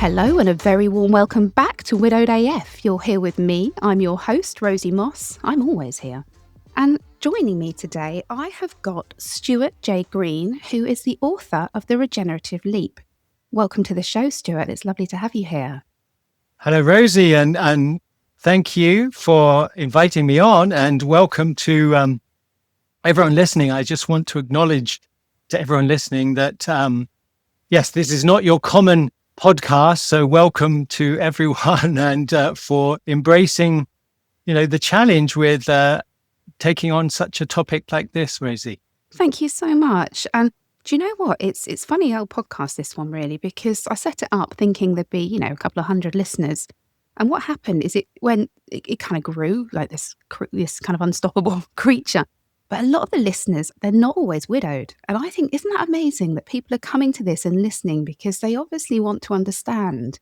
Hello and a very warm welcome back to Widowed AF. You're here with me. I'm your host, Rosie Moss. I'm always here. And joining me today, I have got Stuart J Green, who is the author of The Regenerative Leap. Welcome to the show, Stuart. It's lovely to have you here. Hello, Rosie, and thank you for inviting me on, and welcome to everyone listening. I just want to acknowledge to everyone listening that, yes, this is not your common podcast, so welcome to everyone, and for embracing, the challenge with taking on such a topic like this, Rosie. Thank you so much. And do you know what? It's funny old podcast, this one, really, because I set it up thinking there'd be, a couple of hundred listeners. And what happened is it kind of grew like this kind of unstoppable creature. But a lot of the listeners, they're not always widowed. And I think, isn't that amazing that people are coming to this and listening because they obviously want to understand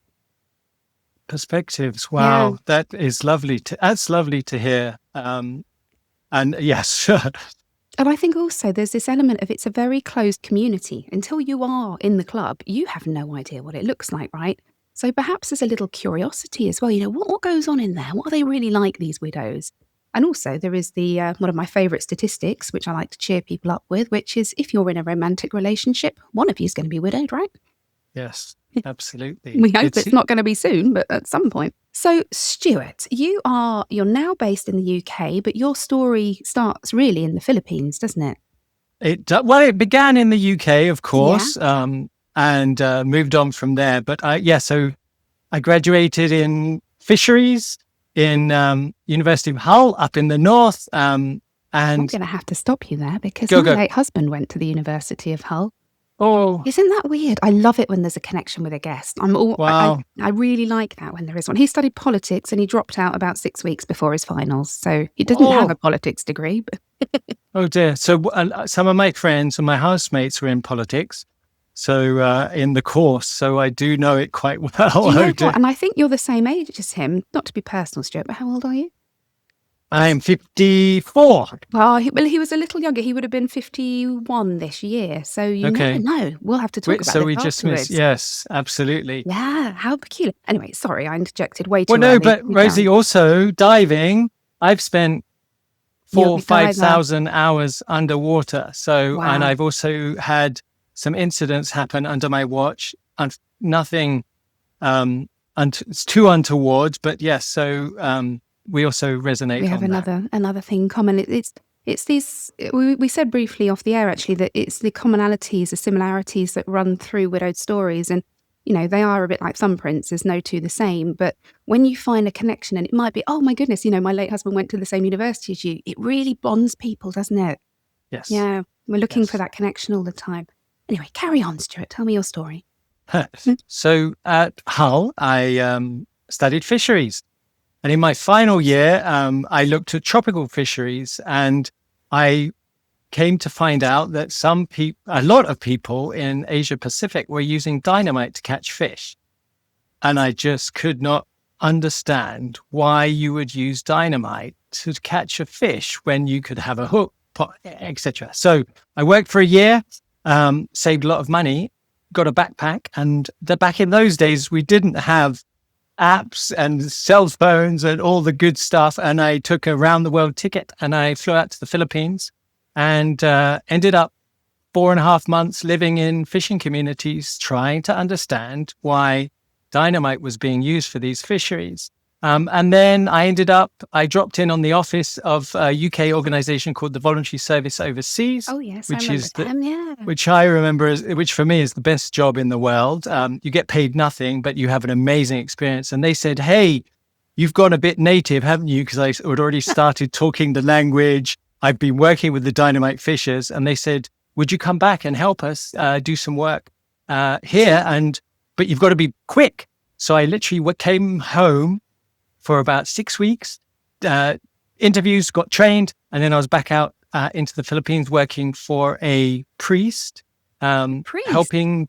Perspectives. Wow, Yeah. that is lovely. That's lovely to hear. And yes, And I think also there's this element of it's a very closed community. Until you are in the club, you have no idea what it looks like, right? So perhaps there's a little curiosity as well. What goes on in there? What are they really like, these widows? And also there is the one of my favourite statistics, which I like to cheer people up with, which is if you're in a romantic relationship, one of you is going to be widowed, right? yes, absolutely. We hope it's not going to be soon, but at some point. So, Stuart, you're now based in the UK, but your story starts really in the Philippines, doesn't it? It began in the UK, of course, and moved on from there. But so I graduated in fisheries in University of Hull up in the north. And I'm going to have to stop you there because Go. my late husband went to the University of Hull. Oh, Isn't that weird? I love it when there's a connection with a guest. Wow. I really like that when there is one. He studied politics and he dropped out about 6 weeks before his finals. So he didn't have a politics degree. But oh dear. So some of my friends and my housemates were in politics. So in the course, so I do know it quite well. Do you know what? And I think you're the same age as him. Not to be personal, Stuart, but how old are you? I am 54. Well, he was a little younger. He would have been 51 this year. So you never know. We'll have to talk about So it we afterwards. just missed. Yes, absolutely. Yeah, how peculiar. Anyway, sorry, I interjected way too Well, no, early. but Rosie, also diving. I've spent 5,000 hours underwater. So, Wow. and I've also had some incidents happen under my watch, and nothing it's too untoward. But yes, so we also resonate. We have on that. another thing in common. It's these. We said briefly off the air actually that it's the commonalities, the similarities that run through widowed stories, and they are a bit like thumbprints. There's no two the same, but when you find a connection, and it might be, oh my goodness, my late husband went to the same university as you. It really bonds people, doesn't it? Yes. Yeah, we're looking for that connection all the time. Anyway, carry on, Stuart. Tell me your story. So at Hull, I studied fisheries. And in my final year, I looked at tropical fisheries, and I came to find out that a lot of people in Asia Pacific were using dynamite to catch fish. And I just could not understand why you would use dynamite to catch a fish when you could have a hook, etc. So I worked for a year, saved a lot of money, got a backpack. And back in those days, we didn't have apps and cell phones and all the good stuff. And I took a round the world ticket and I flew out to the Philippines and ended up 4.5 months living in fishing communities, trying to understand why dynamite was being used for these fisheries. And then I dropped in on the office of a UK organisation called the Voluntary Service Overseas. Oh yes, which I is remember them, yeah. which I remember which for me is the best job in the world. You get paid nothing, but you have an amazing experience. And they said, "Hey, you've gone a bit native, haven't you?" Because I had already started talking the language. I've been working with the dynamite fishers, and they said, "Would you come back and help us do some work here? But you've got to be quick." So I literally came home for about 6 weeks, interviews, got trained, and then I was back out into the Philippines working for a priest, helping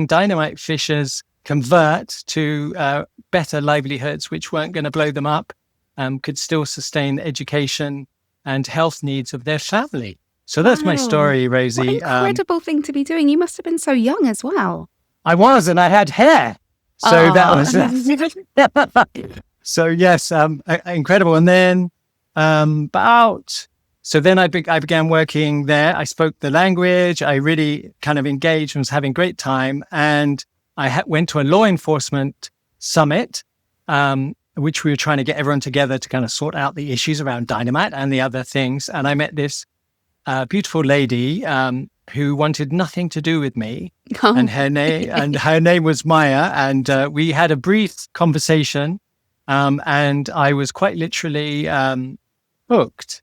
dynamite fishers convert to better livelihoods, which weren't going to blow them up, could still sustain the education and health needs of their family. So that's my story, Rosie. What an incredible thing to be doing. You must have been so young as well. I was, and I had hair. So that Oh, was, so yes, incredible. And then, so then I began working there. I spoke the language. I really kind of engaged and was having a great time. And I went to a law enforcement summit, which we were trying to get everyone together to kind of sort out the issues around dynamite and the other things. And I met this beautiful lady who wanted nothing to do with me, and her name was Maya. And we had a brief conversation, and I was quite literally hooked.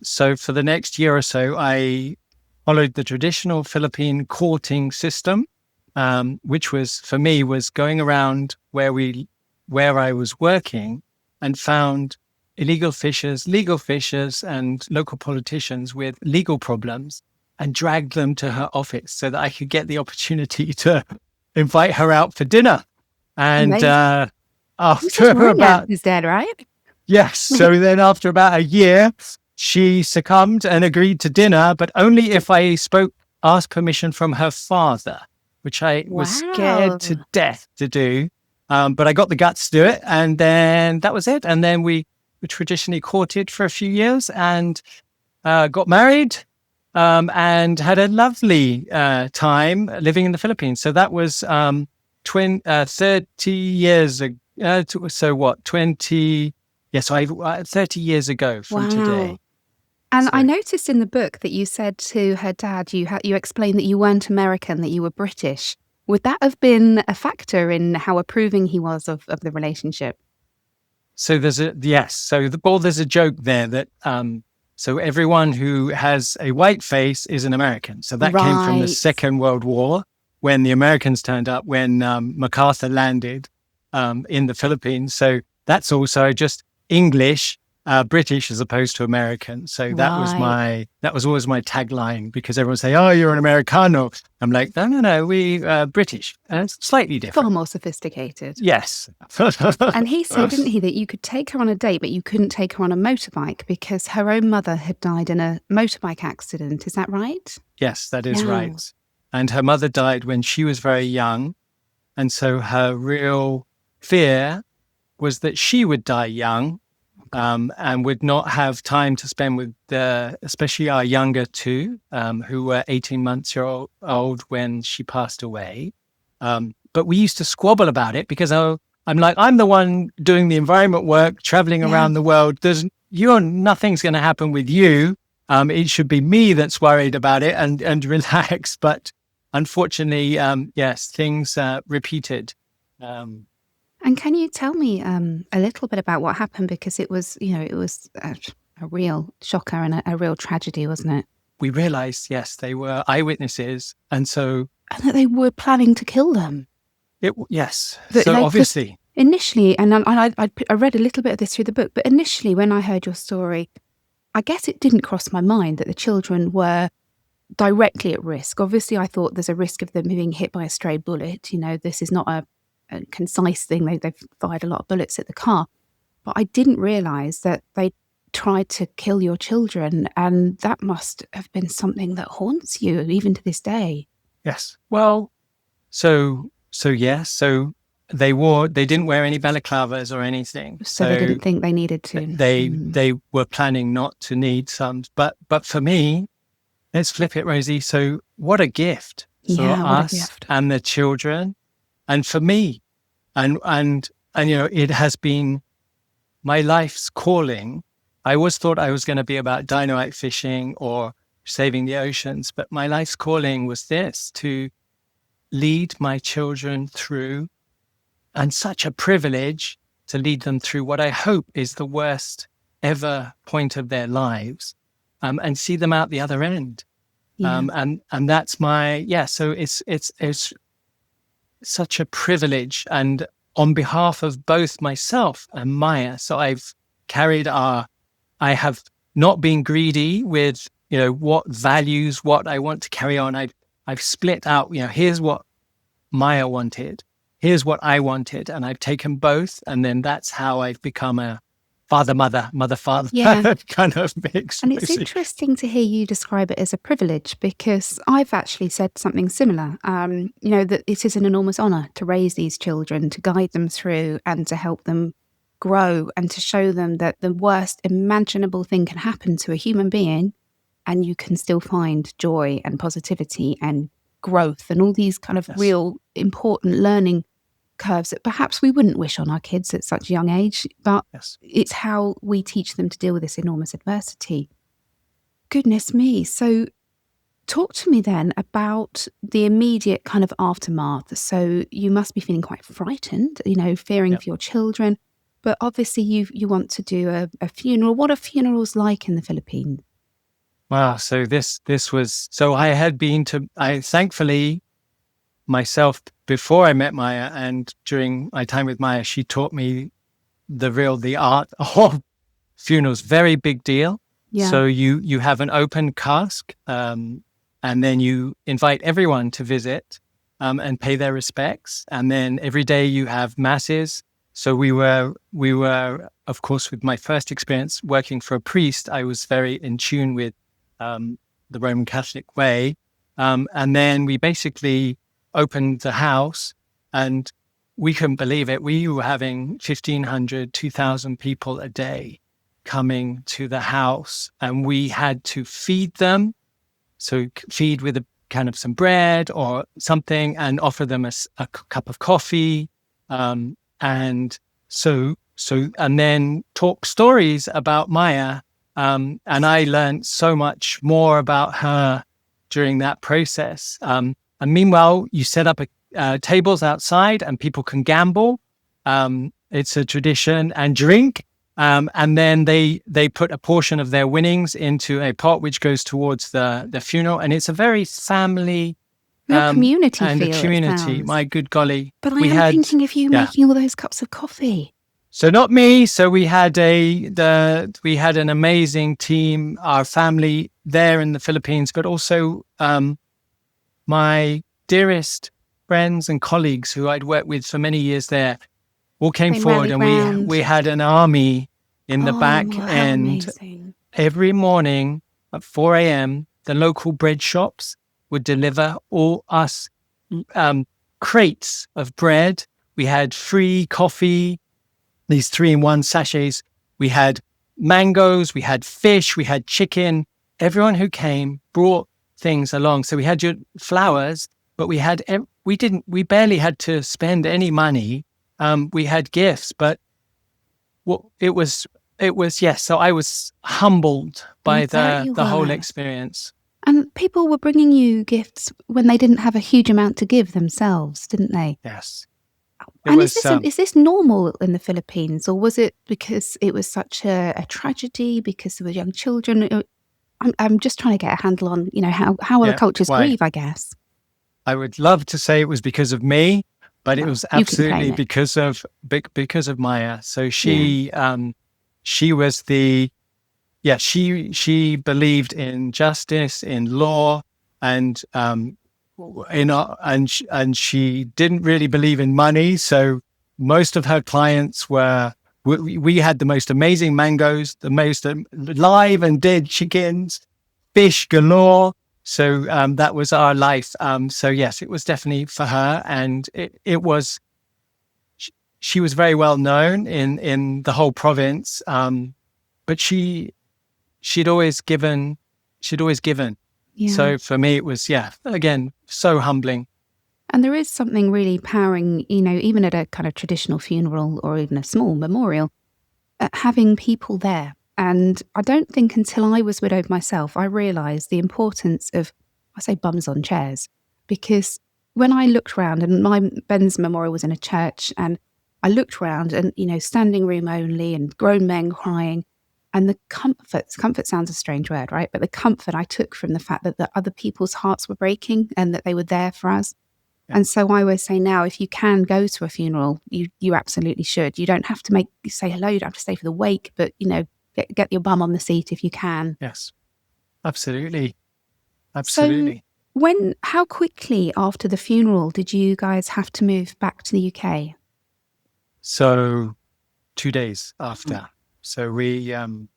So for the next year or so, I followed the traditional Philippine courting system, which was for me was going around where I was working and found illegal fishers, legal fishers, and local politicians with legal problems, and dragged them to her office so that I could get the opportunity to invite her out for dinner. And after about is dead, right? yes, so then after about a year, she succumbed and agreed to dinner, but only if I asked permission from her father, which I was scared to death to do. But I got the guts to do it, and then that was it. And then we traditionally courted for a few years and got married, and had a lovely time living in the Philippines. So that was 30 years ago. So what, 20? Yes, 30 years ago from today. And I noticed in the book that you said to her dad, you explained that you weren't American, that you were British. Would that have been a factor in how approving he was of the relationship? So there's a joke there that so everyone who has a white face is an American. So that came from the Second World War, when the Americans turned up, when MacArthur landed in the Philippines. So that's also just English, British as opposed to American. So that was always my tagline, because everyone say, "Oh, you're an Americano." I'm like, no, we British, and it's slightly different, far more sophisticated. Yes. And he said, didn't he, that you could take her on a date, but you couldn't take her on a motorbike because her own mother had died in a motorbike accident. Is that right? Yes, that is right. And her mother died when she was very young, and so her real fear was that she would die young. And would not have time to spend with especially our younger two, who were 18 months old when she passed away. But we used to squabble about it, because I'm the one doing the environment work, traveling around the world. Nothing's going to happen with you. It should be me that's worried about it and relax. But unfortunately, yes, things repeated. And can you tell me a little bit about what happened? Because it was a real shocker and a real tragedy, wasn't it? We realized, yes, they were eyewitnesses. And that they were planning to kill them. Yes. So obviously. Initially, and I read a little bit of this through the book, but initially when I heard your story, I guess it didn't cross my mind that the children were directly at risk. Obviously, I thought there's a risk of them being hit by a stray bullet. This is not a concise thing. They've fired a lot of bullets at the car. But I didn't realise that they tried to kill your children, and that must have been something that haunts you even to this day. Yes. Well, so yes. So they didn't wear any balaclavas or anything. So they didn't think they needed to. They were planning not to need some. But for me, let's flip it, Rosie. So what a gift for us and the children. And for me, and it has been my life's calling. I always thought I was going to be about dynamite fishing or saving the oceans, but my life's calling was this: to lead my children through, and such a privilege to lead them through what I hope is the worst ever point of their lives, and see them out the other end. And that's so it's such a privilege, and on behalf of both myself and Maya. So I have not been greedy with, what values, what I want to carry on. I've split out, here's what Maya wanted, here's what I wanted, and I've taken both. And then that's how I've become a father, mother, mother, father Yeah. kind of mix. And it's Basically. interesting to hear you describe it as a privilege because I've actually said something similar. That it is an enormous honour to raise these children, to guide them through and to help them grow and to show them that the worst imaginable thing can happen to a human being and you can still find joy and positivity and growth and all these kind of Yes. real important learning curves that perhaps we wouldn't wish on our kids at such a young age, but Yes. it's how we teach them to deal with this enormous adversity. Goodness me. So talk to me then about the immediate kind of aftermath. So you must be feeling quite frightened, fearing Yep. for your children, but obviously you want to do a funeral. What are funerals like in the Philippines? Wow. So this was, so I thankfully myself, before I met Maya and during my time with Maya, she taught me the art of funerals. Very big deal. Yeah. So you have an open cask, and then you invite everyone to visit, and pay their respects. And then every day you have masses. So we were, of course, with my first experience working for a priest, I was very in tune with the Roman Catholic way. And then we basically opened the house, and we couldn't believe it. We were having 1,500, 2,000 people a day coming to the house, and we had to feed them. So feed with a kind of some bread or something and offer them a cup of coffee. And and then talk stories about Maya. And I learned so much more about her during that process. And meanwhile, you set up tables outside and people can gamble. It's a tradition, and drink. And then they put a portion of their winnings into a pot, which goes towards the funeral. And it's a very family Real community and a feel, it community. sounds. My good golly. But I We am had, thinking of you yeah. making all those cups of coffee. So not me. So we had an amazing team, our family there in the Philippines, but also my dearest friends and colleagues who I'd worked with for many years there all came They forward, rallied and round. we had an army in the back Oh, how end. amazing. Every morning at 4 a.m., the local bread shops would deliver all us crates of bread. We had free coffee, these 3-in-1 sachets. We had mangoes, we had fish, we had chicken. Everyone who came brought things along. So we had your flowers, but we barely had to spend any money. We had gifts, but it was, yes. So I was humbled by I bet you the whole were. experience. And people were bringing you gifts when they didn't have a huge amount to give themselves, didn't they? Yes. And is this normal in the Philippines, or was it because it was such a tragedy because there were young children? I'm just trying to get a handle on, how other cultures Why? grieve, I guess. I would love to say it was because of me, but it was You can claim absolutely it. because of Maya. So she was she believed in justice, in law, and and she didn't really believe in money. So most of her clients we had the most amazing mangoes, the most live and dead chickens, fish galore. So that was our life. So yes, it was definitely for her, and it was. She was very well known in the whole province, but she'd always given. She'd always given. Yeah. So for me, it was again so humbling. And there is something really powering, even at a kind of traditional funeral or even a small memorial, having people there. And I don't think until I was widowed myself, I realised the importance of, I say bums on chairs, because when I looked round, and Ben's memorial was in a church, and I looked round and, standing room only and grown men crying, and the comfort sounds a strange word, right? But the comfort I took from the fact that the other people's hearts were breaking and that they were there for us. Yeah. And so I always say now, if you can go to a funeral, you absolutely should. You don't have to say hello. You don't have to stay for the wake, but, get your bum on the seat if you can. Yes, absolutely. Absolutely. So how quickly after the funeral did you guys have to move back to the UK? So 2 days after. So and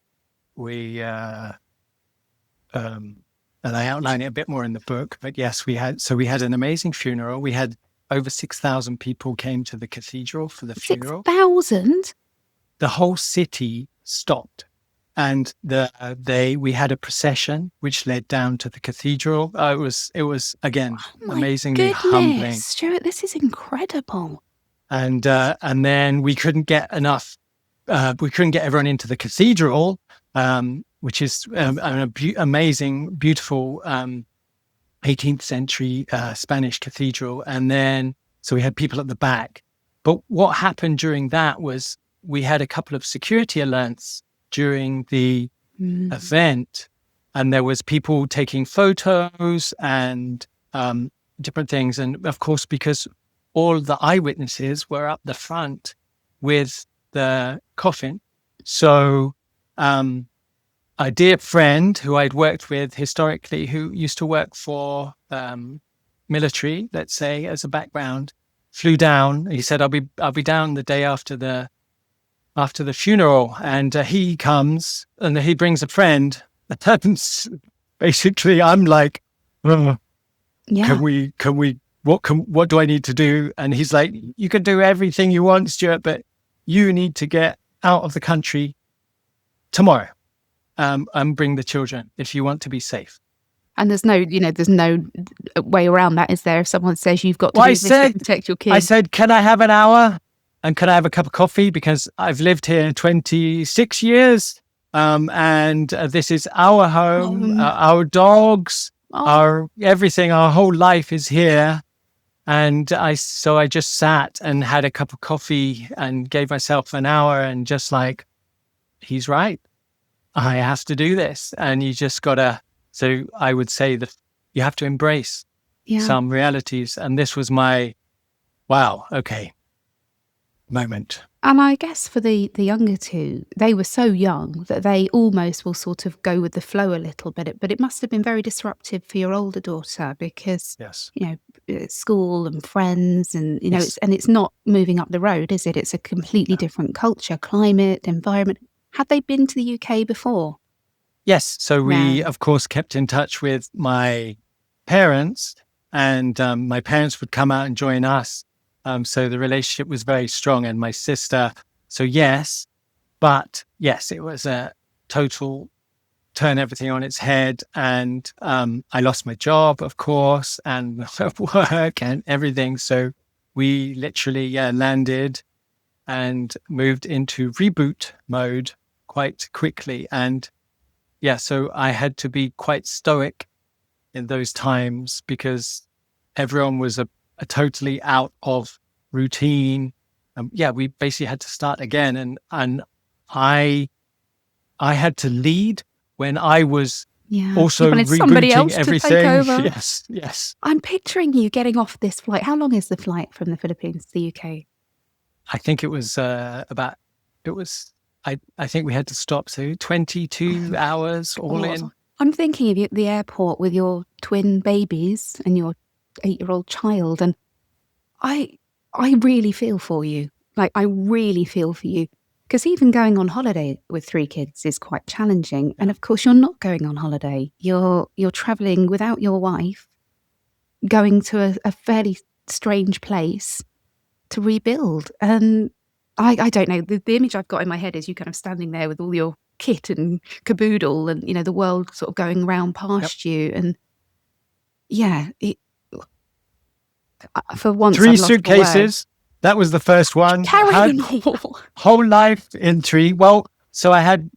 I outline it a bit more in the book, but yes, we had an amazing funeral. We had over 6,000 people came to the cathedral for the funeral. 6,000? The whole city stopped, and we had a procession which led down to the cathedral. It was again amazingly humbling. Stuart, this is incredible. And then we couldn't get enough. We couldn't get everyone into the cathedral, which is an amazing, beautiful 18th century Spanish cathedral. And then so we had people at the back. But what happened during that was we had a couple of security alerts during the event, and there was people taking photos and different things. And of course, because all the eyewitnesses were up the front with the coffin. So a dear friend who I'd worked with historically, who used to work for military, let's say, as a background, flew down. He said, I'll be down the day after the funeral. And he comes and he brings a friend. And basically, I'm like, oh, can we, what do I need to do? And he's like, you can do everything you want, Stuart, but you need to get out of the country tomorrow and bring the children if you want to be safe. And there's no way around that, is there? If someone says you've got to do this to protect your kids. I said, can I have an hour? And can I have a cup of coffee? Because I've lived here 26 yees. And this is our home, our dogs, our everything, our whole life is here. And I just sat and had a cup of coffee and gave myself an hour and just like, he's right. I have to do this. And you just gotta, so I would say that you have to embrace some realities. And this was my, wow, okay, moment. And I guess for the younger two, they were so young that they almost will sort of go with the flow a little bit. But it must have been very disruptive for your older daughter because, school and friends and, it's not moving up the road, is it? It's a completely different culture, climate, environment. Had they been to the UK before? Yes. So we, of course, kept in touch with my parents, and my parents would come out and join us. So the relationship was very strong, and my sister. So yes, it was a total turn everything on its head. And I lost my job, of course, and work and everything. So we literally landed and moved into reboot mode quite quickly. And so I had to be quite stoic in those times because everyone was a totally out of routine. We basically had to start again. And I had to lead when I was also rebooting everything. To take over. Yes. I'm picturing you getting off this flight. How long is the flight from the Philippines to the UK? I think it was I think we had to stop 22 hours all in. I'm thinking of you at the airport with your twin babies and your 8-year-old child, and I really feel for you. Like, I really feel for you. Because even going on holiday with 3 kids is quite challenging. And of course, you're not going on holiday. You're traveling without your wife, going to a fairly strange place to rebuild. And I don't know, the image I've got in my head is you kind of standing there with all your kit and caboodle and, the world sort of going around past you. And for once, 3 suitcases. That was the first one. Carrying all. Whole life in 3. Well, so I had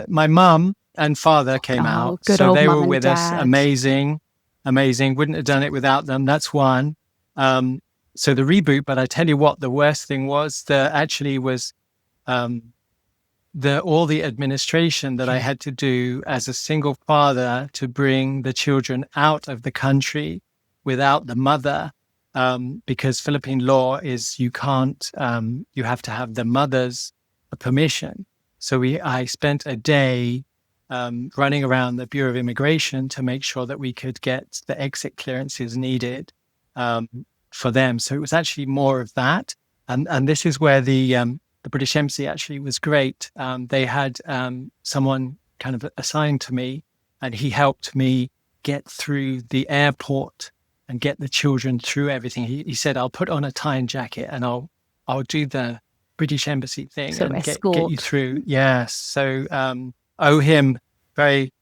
my mum and father came out. So they were with us. Amazing. Wouldn't have done it without them. That's one. So the reboot, but I tell you what, the worst thing was all the administration that I had to do as a single father to bring the children out of the country without the mother. Because Philippine law is you can't, you have to have the mother's permission. So I spent a day running around the Bureau of Immigration to make sure that we could get the exit clearances needed for them. So it was actually more of that. And this is where the the British Embassy actually was great. They had someone kind of assigned to me, and he helped me get through the airport and get the children through everything. He said, "I'll put on a tie and jacket, and I'll do the British Embassy thing Sort of and get you escort. through." Yes. So owe him very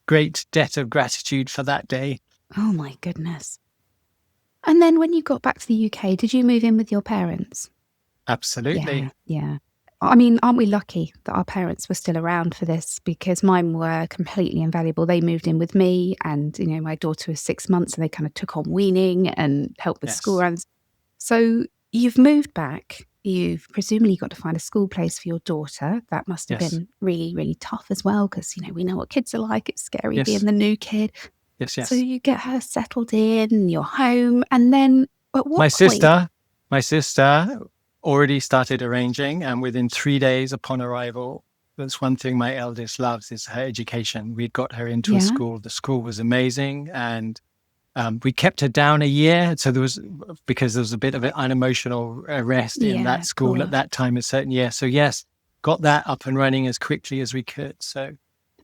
great debt of gratitude for that day. Oh my goodness. And then when you got back to the UK, did you move in with your parents? Absolutely. Yeah. I mean, aren't we lucky that our parents were still around for this? Because mine were completely invaluable. They moved in with me, and my daughter was 6 months, and they kind of took on weaning and helped with school Yes. runs. So you've moved back. You've presumably got to find a school place for your daughter. That must have Yes. been really, really tough as well, because we know what kids are like. It's scary being Yes. the new kid. Yes. So Yes. you get her settled in, you're home, and then at what My point? sister already started arranging, and within 3 days upon arrival, that's one thing my eldest loves is her education. We got her into a Yeah. school. The school was amazing, and we kept her down a year. So because there was a bit of an unemotional rest in Yeah, that of school at course. that time, a certain year. So yes, got that up and running as quickly as we could. So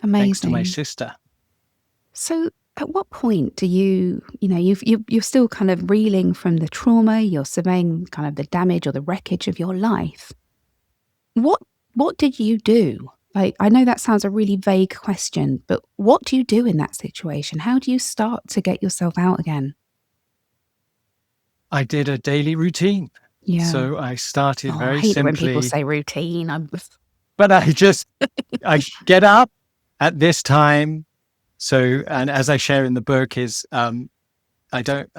thanks to my Amazing. sister. So at what point do you're still kind of reeling from the trauma, you're surveying kind of the damage or the wreckage of your life. What did you do? Like, I know that sounds a really vague question, but what do you do in that situation? How do you start to get yourself out again? I did a daily routine. Yeah. So I started Oh, I very hate it when people simply, say routine. but I get up at this time. So, and as I share in the book is, I don't,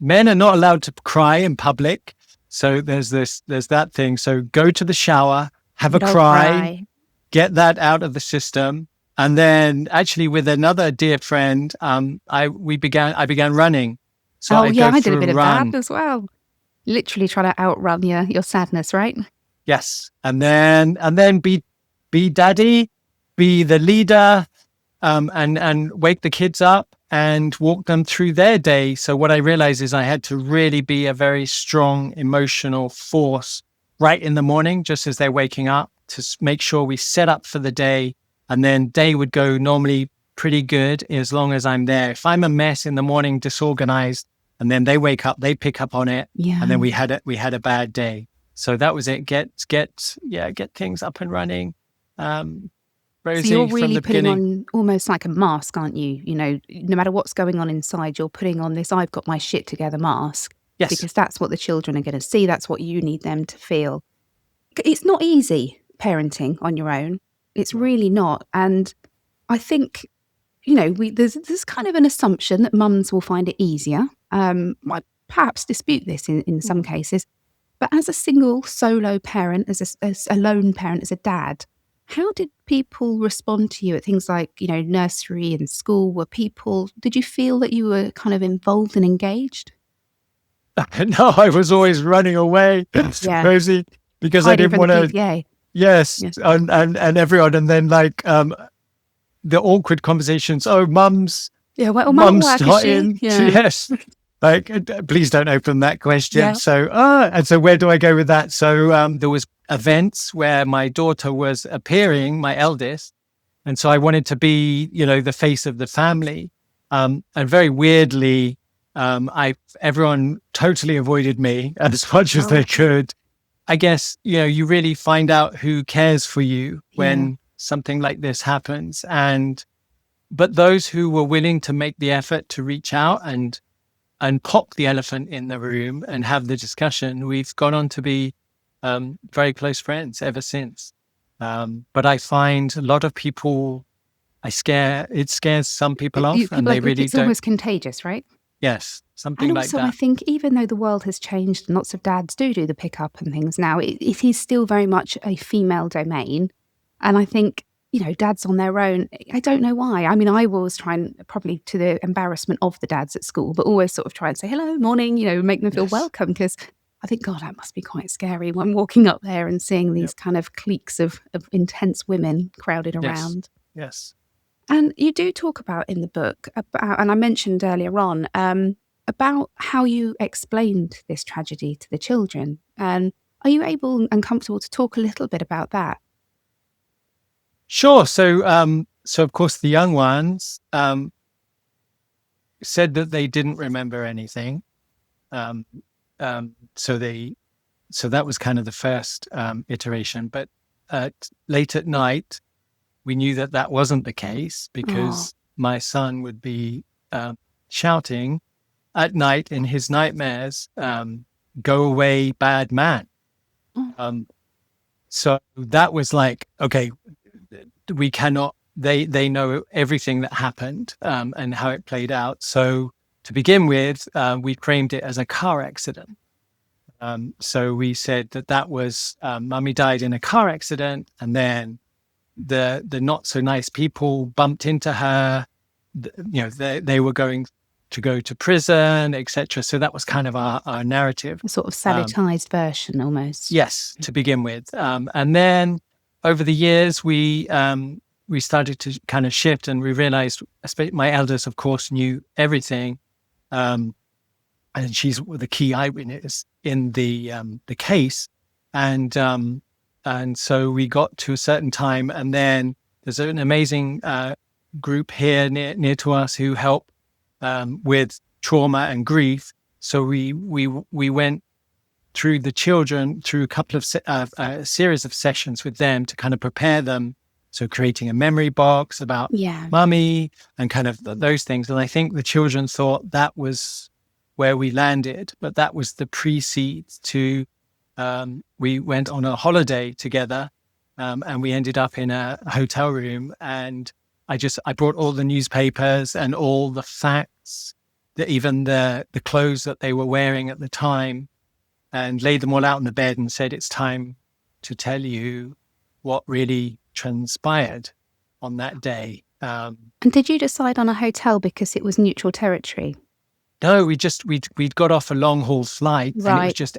men are not allowed to cry in public. So there's that thing. So go to the shower, have a Don't cry, cry. get that out of the system. And then actually with another dear friend, I began running. So Oh I'd yeah, go I did for a a bit of that run. as well. Literally trying to outrun your sadness, right? Yes. And then be daddy, be the leader, and wake the kids up and walk them through their day. So what I realized is I had to really be a very strong emotional force right in the morning, just as they're waking up, to make sure we set up for the day. And then day would go normally pretty good as long as I'm there. If I'm a mess in the morning, disorganized, and then they wake up, they pick up on it, and then Yeah. we had a bad day. So that was it. Get things up and running. So you're Rosie, from really the putting beginning. on almost like a mask, aren't you? No matter what's going on inside, you're putting on this "I've got my shit together" mask, Yes. because that's what the children are going to see. That's what you need them to feel. It's not easy parenting on your own. It's No. really not. And I think, there's kind of an assumption that mums will find it easier. I perhaps dispute this in some cases. But as a single solo parent, as a lone parent, as a dad, how did people respond to you at things like, nursery and school? Did you feel that you were kind of involved and engaged? No, I was always running away, Yeah. Rosie, because I Hiding didn't from the want to. PTA. Yes, Yeah. and everyone, and then the awkward conversations. Oh, Yeah. Well, mum at mum's work, is not she? in. Yeah. Yes, like please don't open that question. Yeah. So and so where do I go with that? So there was events where my daughter was appearing, my eldest, and so I wanted to be, the face of the family. And very weirdly, everyone totally avoided me as much as they Oh, could. I guess, you really find out who cares for you yeah. when something like this happens. But those who were willing to make the effort to reach out and pop the elephant in the room and have the discussion, we've gone on to be very close friends ever since. But I find a lot of people, it scares some people off, and People they like really it's don't. almost contagious, right? Yes, And something like also, I that. think even though the world has changed and lots of dads do the pickup and things now, it is still very much a female domain. And I think, dads on their own, I don't know why. I mean, I always try and, probably to the embarrassment of the dads at school, but always sort of try and say, hello, morning, make them feel Yes. welcome. Because I think, God, that must be quite scary when walking up there and seeing these Yep. kind of cliques of intense women crowded Yes. around. Yes. And you do talk about in the book about, and I mentioned earlier on, about how you explained this tragedy to the children. And Are you able and comfortable to talk a little bit about that? Sure. So of course the young ones said that they didn't remember anything. Um, so that was kind of the first iteration. But late at night, we knew that wasn't the case, Oh, because my son would be shouting at night in his nightmares, "Go away, bad man." oh, Um, so that was like, okay, we cannot. They know everything that happened, and how it played out. So to begin with, we framed it as a car accident. So we said that was mummy died in a car accident, and then the not so nice people bumped into her. They were going to go to prison, etc. So that was kind of our narrative. a sort of sanitized version almost. Yes, to begin with, and then over the years we started to kind of shift, and we realized, my eldest, of course, knew everything, and she's the key eyewitness in the case, and so we got to a certain time, and then there's an amazing group here near to us who help with trauma and grief. So we went through the children through a couple of a series of sessions with them to kind of prepare them. So creating a memory box about mummy and kind of those things. And I think the children thought that was where we landed, but that was the pre-seed to, we went on a holiday together, and we ended up in a hotel room, and I brought all the newspapers and all the facts, that even the clothes that they were wearing at the time, and laid them all out on the bed and said, it's time to tell you what really transpired on that day. And did you decide on a hotel because it was neutral territory? No, we'd got off a long haul flight, and it was just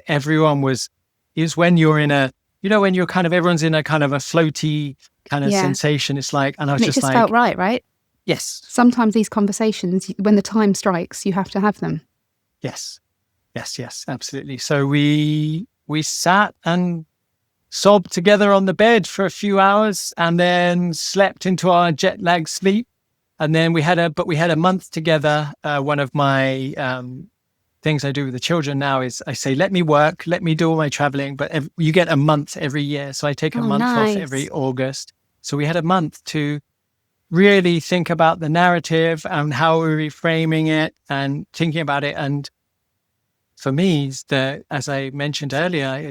is when you're in a, when you're kind of, everyone's in a kind of a floaty kind of sensation. It's like, and I was and it just felt right? Yes. Sometimes these conversations, when the time strikes, you have to have them. Yes, absolutely. So we sat and sobbed together on the bed for a few hours, and then slept into our jet lag sleep. And then we had a month together. One of my things I do with the children now is I say, let me work, let me do all my traveling, but you get a month every year. So I take a month off every August. So we had a month to really think about the narrative and how we're reframing it and thinking about it. And for me, as I mentioned earlier,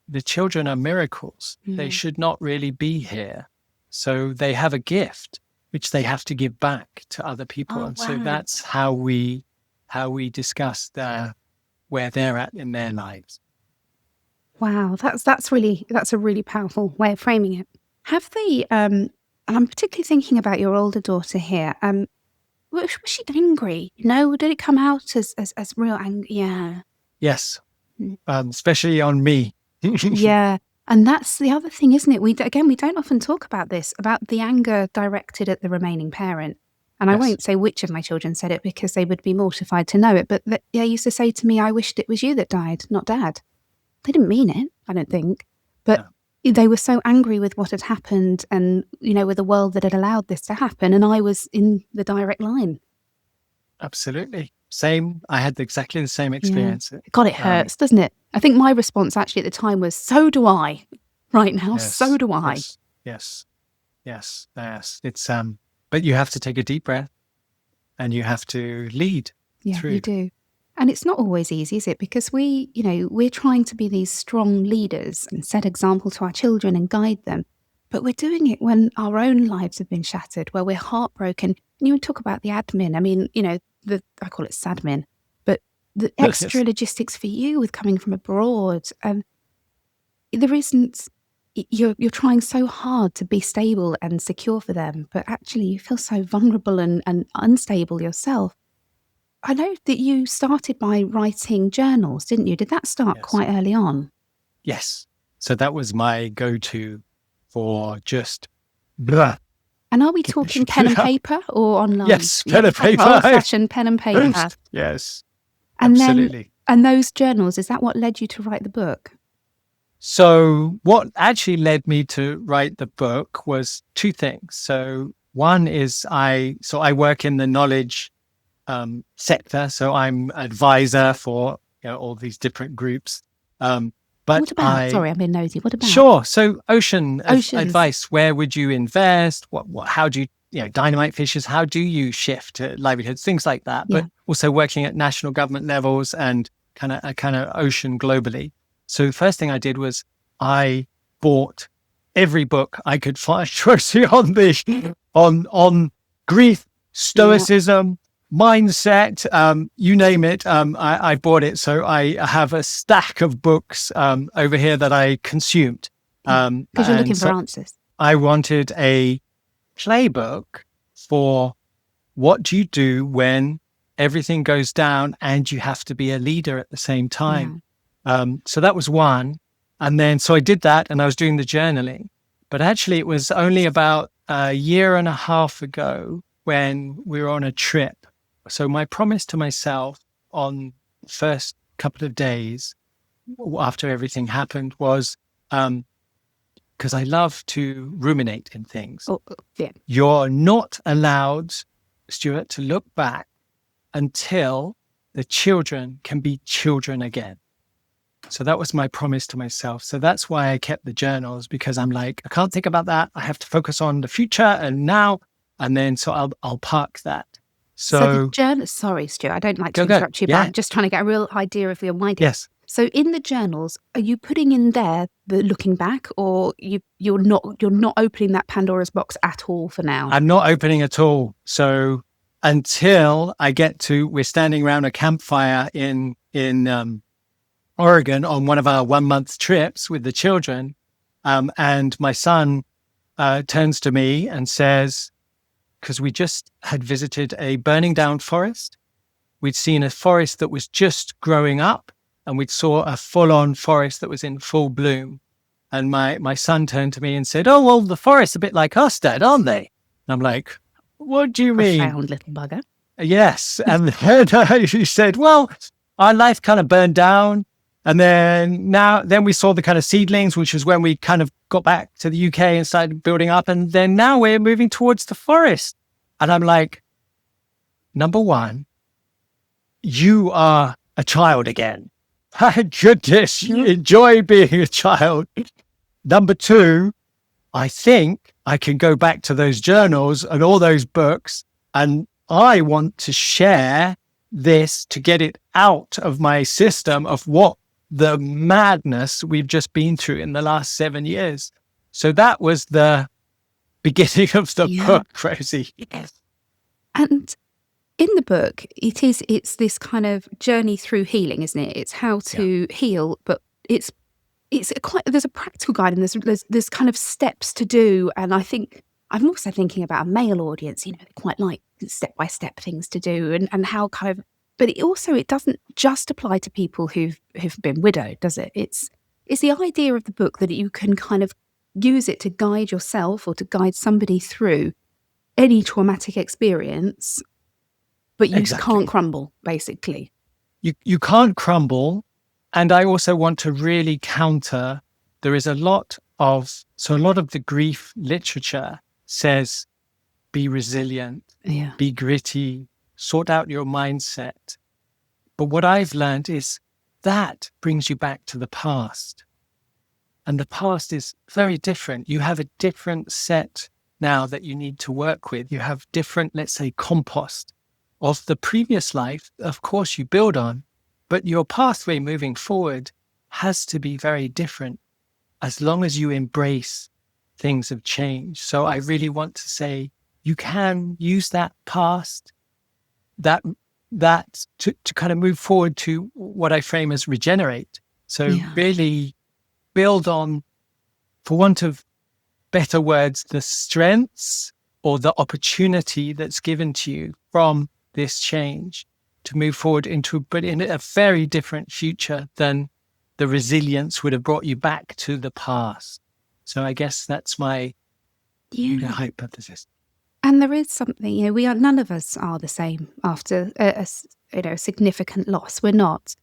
the children are miracles. They should not really be here. So they have a gift which they have to give back to other people. So that's how we discuss where they're at in their lives. Wow, that's a really powerful way of framing it. Have they? And I'm particularly thinking about your older daughter here. Was she angry? No, did it come out as real anger? Yeah. Yes, especially on me. Yeah. And that's the other thing, isn't it? We don't often talk about this, about the anger directed at the remaining parent. And I won't say which of my children said it because they would be mortified to know it. But they used to say to me, I wished it was you that died, not Dad. They didn't mean it, I don't think. But they were so angry with what had happened and, with the world that had allowed this to happen. And I was in the direct line. Absolutely. Same. I had exactly the same experience. Yeah. God, it hurts, doesn't it? I think my response actually at the time was, so do I. Right now, so do I. Yes. It's but you have to take a deep breath and you have to lead through. Yeah, you do. And it's not always easy, is it? Because we're trying to be these strong leaders and set example to our children and guide them. But we're doing it when our own lives have been shattered, where we're heartbroken. And you talk about the admin. I mean, I call it sadmin, but the extra logistics for you with coming from abroad. There isn't, you're trying so hard to be stable and secure for them, but actually you feel so vulnerable and unstable yourself. I know that you started by writing journals, didn't you? Did that start quite early on? Yes. So that was my go-to for just blah. And are we talking pen and paper or online? Yes, pen and paper. Old-fashioned pen and paper. Yes, and absolutely. And those journals, is that what led you to write the book? So what actually led me to write the book was two things. So one is I work in the knowledge sector. So I'm advisor for all these different groups. But What about? Sorry, I'm being nosy. What about sure. So ocean oceans? advice, where would you invest? How do you dynamite fishers, how do you shift to livelihoods, things like that, Yeah. but also working at national government levels and kind of ocean globally. So the first thing I did was I bought every book I could find Rosie, on grief, Yeah. stoicism, mindset, you name it. I bought it. So I have a stack of books over here that I consumed. Yeah. Because you're looking And for so answers. I wanted a playbook for what do you do when everything goes down and you have to be a leader at the same Yeah. time. So that was one. And then, so I did that and I was doing the journaling. But actually, it was only about a year and a half ago when we were on a trip. So my promise to myself on the first couple of days after everything happened was, because I love to ruminate in things. Yeah. You're not allowed, Stuart, to look back until the children can be children again. So that was my promise to myself. So that's why I kept the journals, because I'm like, I can't think about that. I have to focus on the future and now. And then so I'll park that. So the So journal. Sorry, Stuart. I don't like to go. interrupt you, but Yeah. I'm just trying to get a real idea of your mind. Yes. So in the journals, are you putting in there the looking back, or you're not opening that Pandora's box at all for now? I'm not opening at all. So until I get to, we're standing around a campfire in Oregon on one of our 1 month trips with the children. And my son turns to me and says, because we just had visited a burning down forest. We'd seen a forest that was just growing up, and we'd saw a full-on forest that was in full bloom. And my son turned to me and said, "Oh, well, the forest's a bit like us, Dad, aren't they?" And I'm like, "What do you mean?" Profound little bugger. Yes. And then he said, "Well, our life kind of burned down. And then we saw the kind of seedlings, which was when we kind of got back to the UK and started building up. And then now we're moving towards the forest." And I'm like, number one, you are a child again. My goodness, you enjoy being a child. Number two, I think I can go back to those journals and all those books, and I want to share this to get it out of my system of what the madness we've just been through in the last 7 years. So that was the beginning of the book, Rosie. And in the book, it's this kind of journey through healing, isn't it? It's how to heal, but it's quite, there's a practical guide and there's kind of steps to do. And I think I'm also thinking about a male audience, they quite like step-by-step things to do and how kind of, but it doesn't just apply to people who've been widowed, does it? It's the idea of the book that you can kind of use it to guide yourself or to guide somebody through any traumatic experience, but you can't crumble, basically. You can't crumble. And I also want to really counter, there is a lot of the grief literature says, be resilient, be gritty, sort out your mindset. But what I've learned is that brings you back to the past. And the past is very different. You have a different set now that you need to work with. You have different, let's say, compost of the previous life. Of course, you build on, but your pathway moving forward has to be very different as long as you embrace things have changed. So I really want to say you can use that past, that to kind of move forward to what I frame as regenerate. So really build on, for want of better words, the strengths or the opportunity that's given to you from this change to move forward but in a very different future than the resilience would have brought you back to the past. So I guess that's my hypothesis. And there is something, none of us are the same after a significant loss. We're not.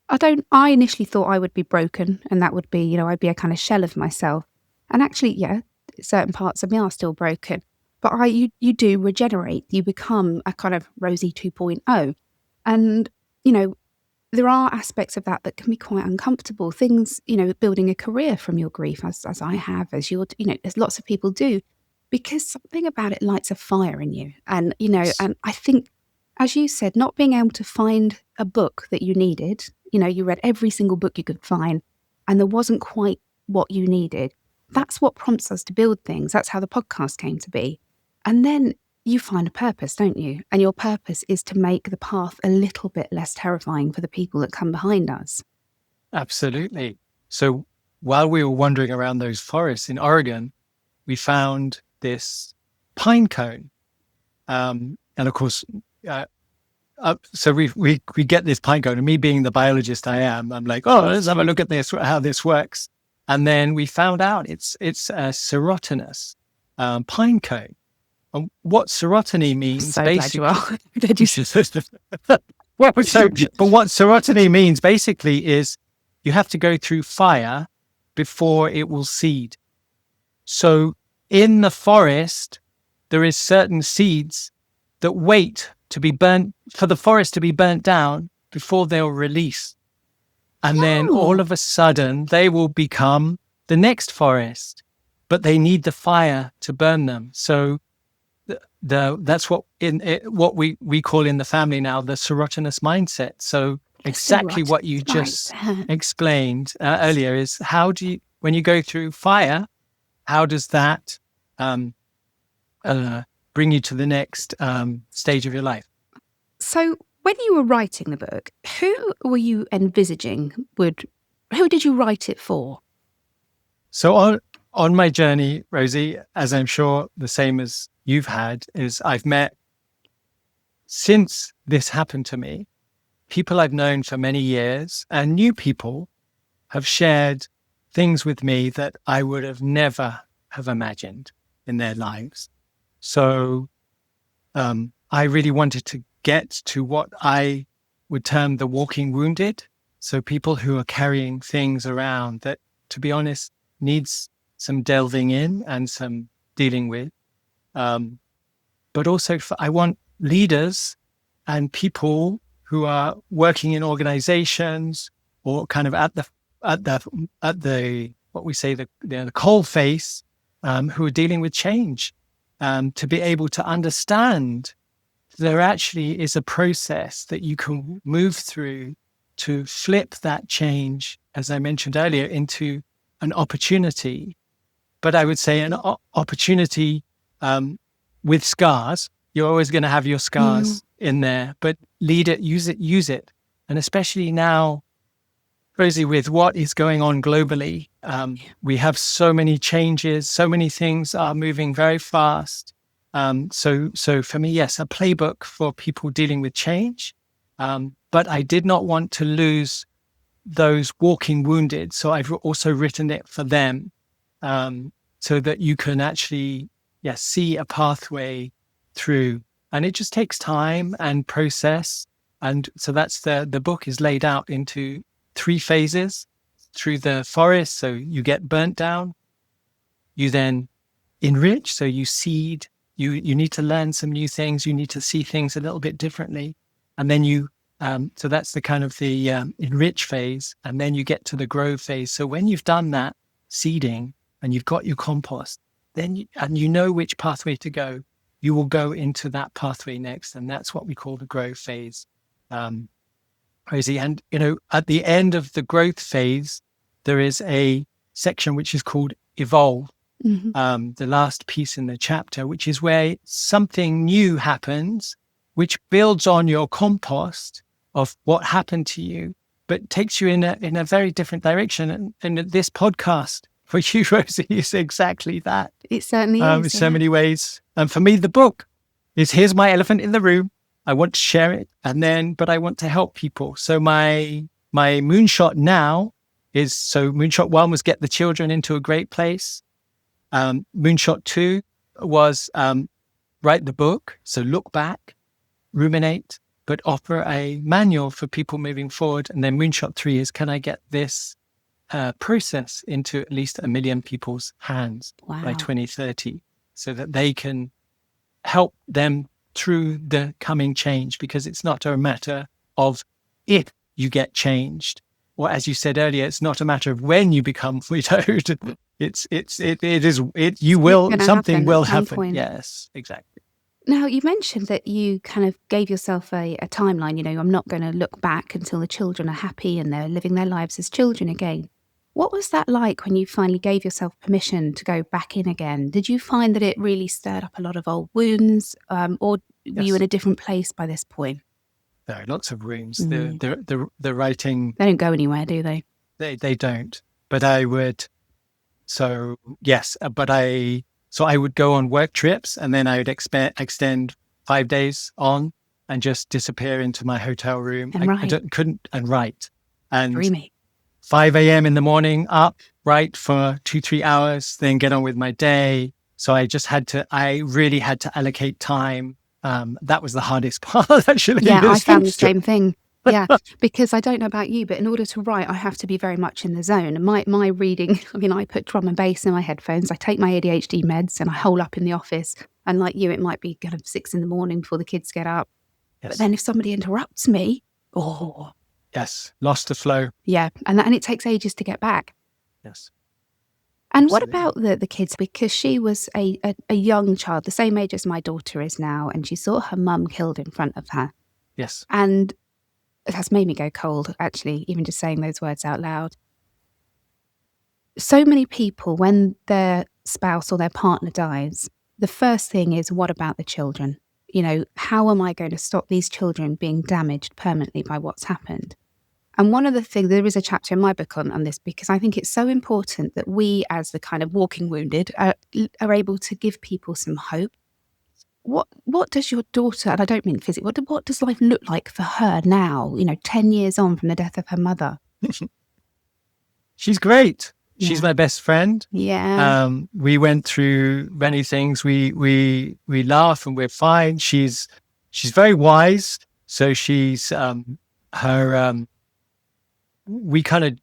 I initially thought I would be broken and that would be, I'd be a kind of shell of myself. And actually, yeah, certain parts of me are still broken. But you do regenerate. You become a kind of Rosie 2.0. And, you know, there are aspects of that that can be quite uncomfortable. Things, building a career from your grief, as I have, as lots of people do, because something about it lights a fire in you. And, and I think, as you said, not being able to find a book that you needed, you read every single book you could find, and there wasn't quite what you needed. That's what prompts us to build things. That's how the podcast came to be. And then you find a purpose, don't you? And your purpose is to make the path a little bit less terrifying for the people that come behind us. Absolutely. So while we were wandering around those forests in Oregon, we found this pine cone. And of course, so we get this pine cone, and me being the biologist I am, I'm like, oh, let's have a look at this, how this works. And then we found out it's a serotinous pine cone. And what serotiny means, So basically, glad you are. but what serotiny means basically is you have to go through fire before it will seed. So in the forest, there is certain seeds that wait to be burnt, for the forest to be burnt down before they'll release. And then all of a sudden they will become the next forest, but they need the fire to burn them. So that's what we call in the family now the serotinous mindset. So exactly what you just explained earlier is when you go through fire, how does that bring you to the next stage of your life? So when you were writing the book, who were you envisaging who did you write it for? So on my journey, Rosie, as I'm sure the same as you've had, is I've met, since this happened to me, people I've known for many years, and new people have shared things with me that I would have never have imagined in their lives. So I really wanted to get to what I would term the walking wounded. So people who are carrying things around that, to be honest, needs some delving in and some dealing with. But also I want leaders and people who are working in organizations or kind of at the what we say the coal face, who are dealing with change, to be able to understand there actually is a process that you can move through to flip that change, as I mentioned earlier, into an opportunity. But I would say an opportunity with scars. You're always going to have your scars in there, but lead it, use it. And especially now, Rosie, with what is going on globally, we have so many changes, so many things are moving very fast. So for me, yes, a playbook for people dealing with change. But I did not want to lose those walking wounded. So I've also written it for them, so that you can actually, see a pathway through. And it just takes time and process. And so that's the book is laid out into 3 phases through the forest. So you get burnt down, you then enrich. So you seed, you need to learn some new things. You need to see things a little bit differently. And then so that's the kind of the enrich phase. And then you get to the grow phase. So when you've done that seeding and you've got your compost, then you know which pathway to go, you will go into that pathway next. And that's what we call the grow phase. Rosie. And, at the end of the growth phase, there is a section which is called evolve. Mm-hmm. The last piece in the chapter, which is where something new happens, which builds on your compost of what happened to you, but takes you in a very different direction. And this podcast for you, Rosie, is exactly that. It certainly is. In so many ways. And for me, the book is here's my elephant in the room. I want to share it, but I want to help people. So my moonshot now is, so moonshot 1 was get the children into a great place. Moonshot 2 was write the book. So look back, ruminate, but offer a manual for people moving forward. And then moonshot 3 is, can I get this process into at least 1 million people's hands by 2030 so that they can help them through the coming change? Because it's not a matter of if you get changed, or as you said earlier, it's not a matter of when you become widowed. Something will happen. Yes, exactly. Now, you mentioned that you kind of gave yourself a timeline. I'm not going to look back until the children are happy and they're living their lives as children again. What was that like when you finally gave yourself permission to go back in again? Did you find that it really stirred up a lot of old wounds, or were you in a different place by this point? There are lots of wounds. The writing... They don't go anywhere, do they? They don't. But I would... So, yes. But I would go on work trips, and then I would extend 5 days on and just disappear into my hotel room. And write. And write. And dreamy. 5 a.m. in the morning, up, write for 2-3 hours, then get on with my day. So I really had to allocate time. That was the hardest part, actually. Yeah, I found the same thing. Yeah, because I don't know about you, but in order to write, I have to be very much in the zone. And my reading, I put drum and bass in my headphones. I take my ADHD meds and I hole up in the office. And like you, it might be kind of 6 a.m. before the kids get up. Yes. But then if somebody interrupts me, yes, lost the flow. Yeah, and it takes ages to get back. Yes. And what about the kids? Because she was a young child, the same age as my daughter is now, and she saw her mum killed in front of her. Yes. And that's made me go cold, actually, even just saying those words out loud. So many people, when their spouse or their partner dies, the first thing is, what about the children? How am I going to stop these children being damaged permanently by what's happened? And one of the things, there is a chapter in my book on this, because I think it's so important that we, as the kind of walking wounded, are able to give people some hope. What does your daughter, and I don't mean physically, what does life look like for her now, 10 years on from the death of her mother? She's great. Yeah. She's my best friend. Yeah. We went through many things. We laugh and we're fine. She's very wise. So she's we kind of,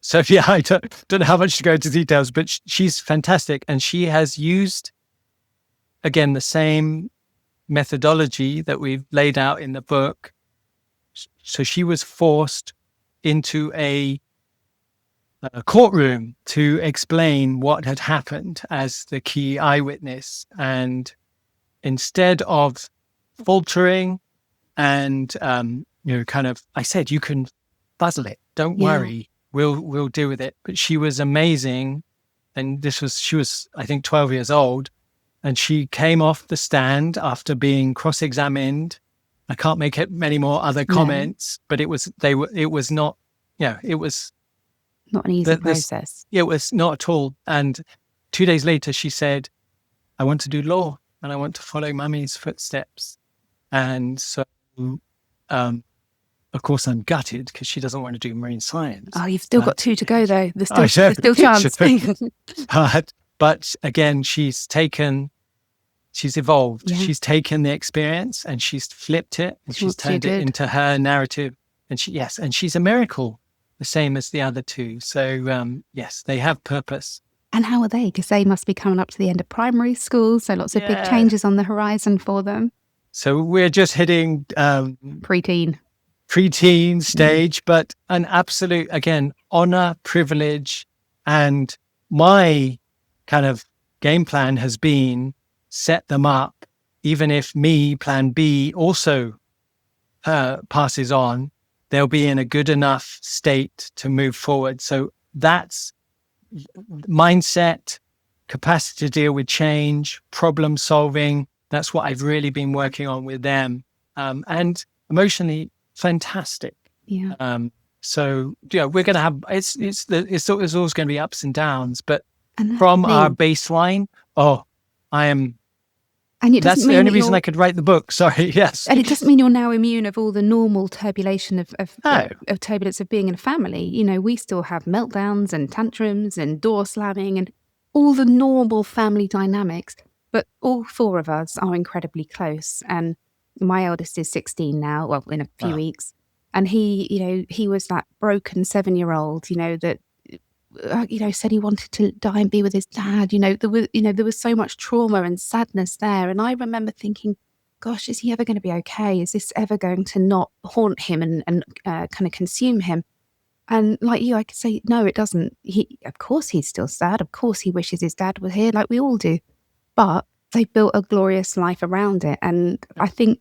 so yeah, I don't know how much to go into details, but she's fantastic. And she has used, again, the same methodology that we've laid out in the book. So she was forced into a courtroom to explain what had happened as the key eyewitness. And instead of faltering and, I said, you can puzzle it. Don't worry. We'll deal with it. But she was amazing. And she was, I think, 12 years old. And she came off the stand after being cross-examined. I can't make it many more other comments, but it was not an easy process. It was not at all. And 2 days later, she said, I want to do law and I want to follow Mummy's footsteps. And so, of course, I'm gutted because she doesn't want to do marine science. Oh, you've still got 2 to go, though. There's still chance. But again, she's evolved. Yeah. She's taken the experience and she's flipped it and she's turned it into her narrative. And she's a miracle, the same as the other 2. So yes, they have purpose. And how are they? Because they must be coming up to the end of primary school. So lots of big changes on the horizon for them. So we're just hitting preteen stage, but an absolute, again, honor, privilege. And my kind of game plan has been set them up, even if plan B also passes on, they'll be in a good enough state to move forward. So that's mindset, capacity to deal with change, problem solving. That's what I've really been working on with them. And emotionally fantastic. Yeah. So we're going to have, it's always going to be ups and downs, but from our baseline, I am. And that's the only reason I could write the book. Sorry, yes. And it doesn't mean you're now immune of all the normal turbulation of turbulence of being in a family. We still have meltdowns and tantrums and door slamming and all the normal family dynamics. But all 4 of us are incredibly close. And my eldest is 16 now, well, in a few Wow. weeks. And he was that broken 7-year-old, that, said he wanted to die and be with his dad. There was so much trauma and sadness there. And I remember thinking, gosh, is he ever going to be okay? Is this ever going to not haunt him and kind of consume him? And like you, I could say, no, it doesn't. Of course, he's still sad. Of course, he wishes his dad was here, like we all do. But they built a glorious life around it. And I think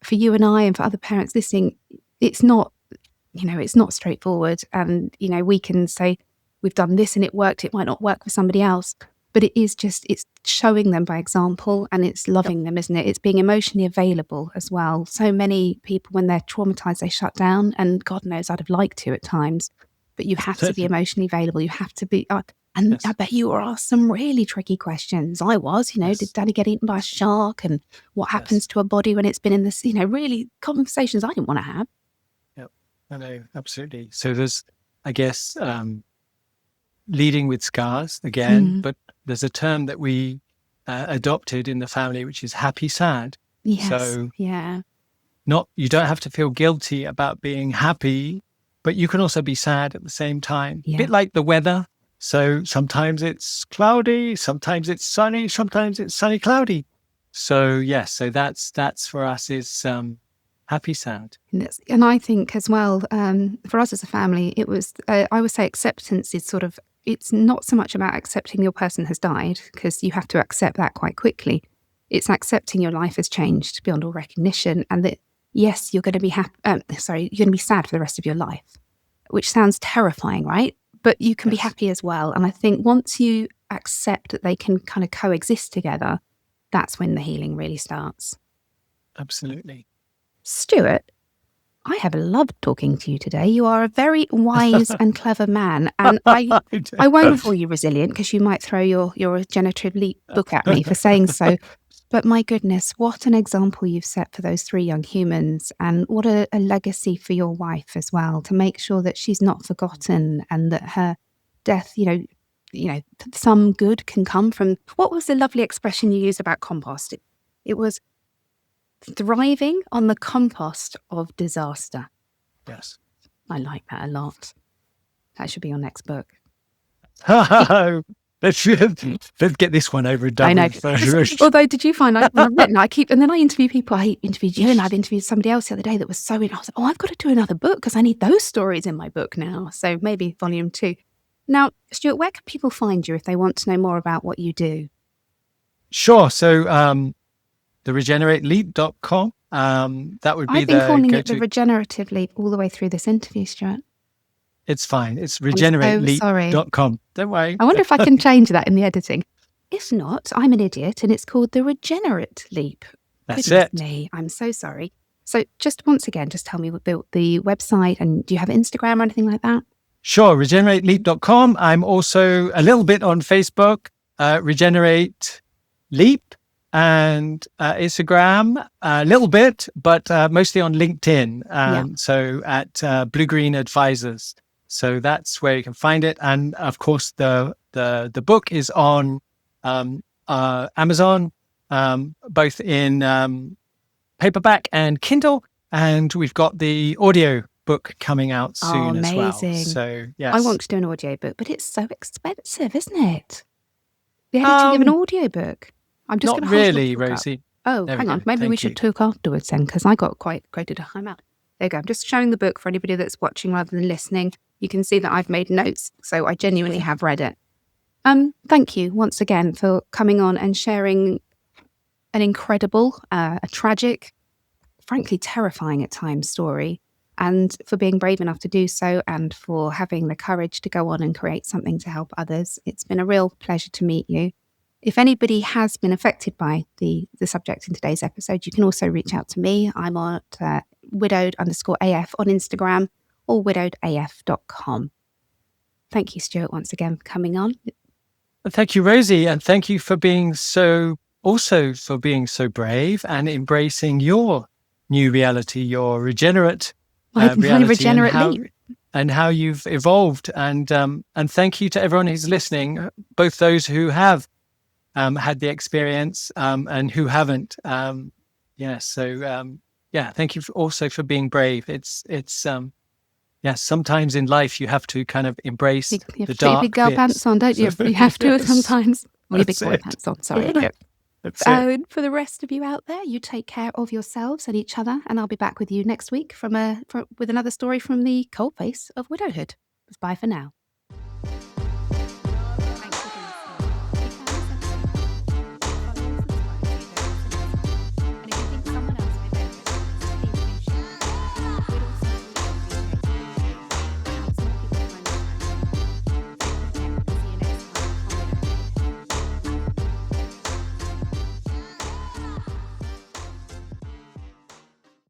for you and I and for other parents listening, it's not straightforward. And, we can say we've done this and it worked. It might not work for somebody else. But it's showing them by example, and it's loving them, isn't it? It's being emotionally available as well. So many people, when they're traumatized, they shut down, and God knows I'd have liked to at times, but you have to be emotionally available. You have to be, and yes. I bet you were asked some really tricky questions. I was, yes. Did Daddy get eaten by a shark? And what happens to a body when it's been in this, really conversations I didn't want to have. Yep, I know, absolutely. So there's, I guess, leading with scars again, but there's a term that we adopted in the family, which is happy sad. Yes. So yeah. You don't have to feel guilty about being happy, but you can also be sad at the same time. Yeah. A bit like the weather. So sometimes it's cloudy, sometimes it's sunny, sometimes it's sunny cloudy. So yes, so that's for us is happy sad. And I think as well, for us as a family, it was, I would say acceptance is sort of, it's not so much about accepting your person has died, because you have to accept that quite quickly. It's accepting your life has changed beyond all recognition, and that, yes, you're going to be you're going to be sad for the rest of your life, which sounds terrifying, right? But you can be happy as well. And I think once you accept that they can kind of coexist together, that's when the healing really starts. Absolutely. Stuart, I have loved talking to you today. You are a very wise and clever man. And I won't call you resilient, because you might throw your Regenerative Leap book at me for saying so. But my goodness, what an example you've set for those 3 young humans, and what a legacy for your wife as well, to make sure that she's not forgotten and that her death, some good can come from. What was the lovely expression you used about compost? It was thriving on the compost of disaster. Yes. I like that a lot. That should be your next book. Let's get this one over and done. I know. Although, did you find when I've written, and then I interview people. I interviewed you, and I've interviewed somebody else the other day that was so in. I was like, I've got to do another book because I need those stories in my book now. So maybe volume 2. Now, Stuart, where can people find you if they want to know more about what you do? Sure. So, the regenerateleap.com. That would be I've been calling it the Regenerative Leap all the way through this interview, Stuart. It's fine. It's regenerateleap.com. Don't worry. I wonder if I can change that in the editing. If not, I'm an idiot, and it's called the Regenerate Leap. That's it. Me. I'm so sorry. So just once again, just tell me about the website, and do you have Instagram or anything like that? Sure. Regenerateleap.com. I'm also a little bit on Facebook, Regenerate Leap, and Instagram a little bit, but mostly on LinkedIn. So at Blue Green Advisors. So that's where you can find it. And of course, the book is on Amazon, both in paperback and Kindle. And we've got the audio book coming out soon as well. So yes. I want to do an audio book, but it's so expensive, isn't it? The editing of an audio book. I'm just not really, Rosie. Oh, hang on. Maybe we should talk afterwards then, because I got quite a time out. There you go. I'm just showing the book for anybody that's watching rather than listening. You can see that I've made notes, so I genuinely have read it. Thank you once again for coming on and sharing an incredible, a tragic, frankly terrifying at times story, and for being brave enough to do so, and for having the courage to go on and create something to help others. It's been a real pleasure to meet you. If anybody has been affected by the subject in today's episode, you can also reach out to me. I'm at widowed_AF on Instagram, or widowedaf.com. Thank you, Stuart, once again for coming on. Thank you, Rosie, and thank you for being so brave and embracing your new reality, your regenerate reality, my regenerate leap. And how you've evolved. And thank you to everyone who's listening, both those who have had the experience and who haven't. Yeah. So, thank you also for being brave. Sometimes in life you have to kind of embrace You have the to put your big dark girl bits. pants on, don't you? You have to Yes, sometimes. Or your big that's boy it. pants on, sorry. Yeah. That's it. And for the rest of you out there, you take care of yourselves and each other, and I'll be back with you next week with another story from the cold face of widowhood. Bye for now.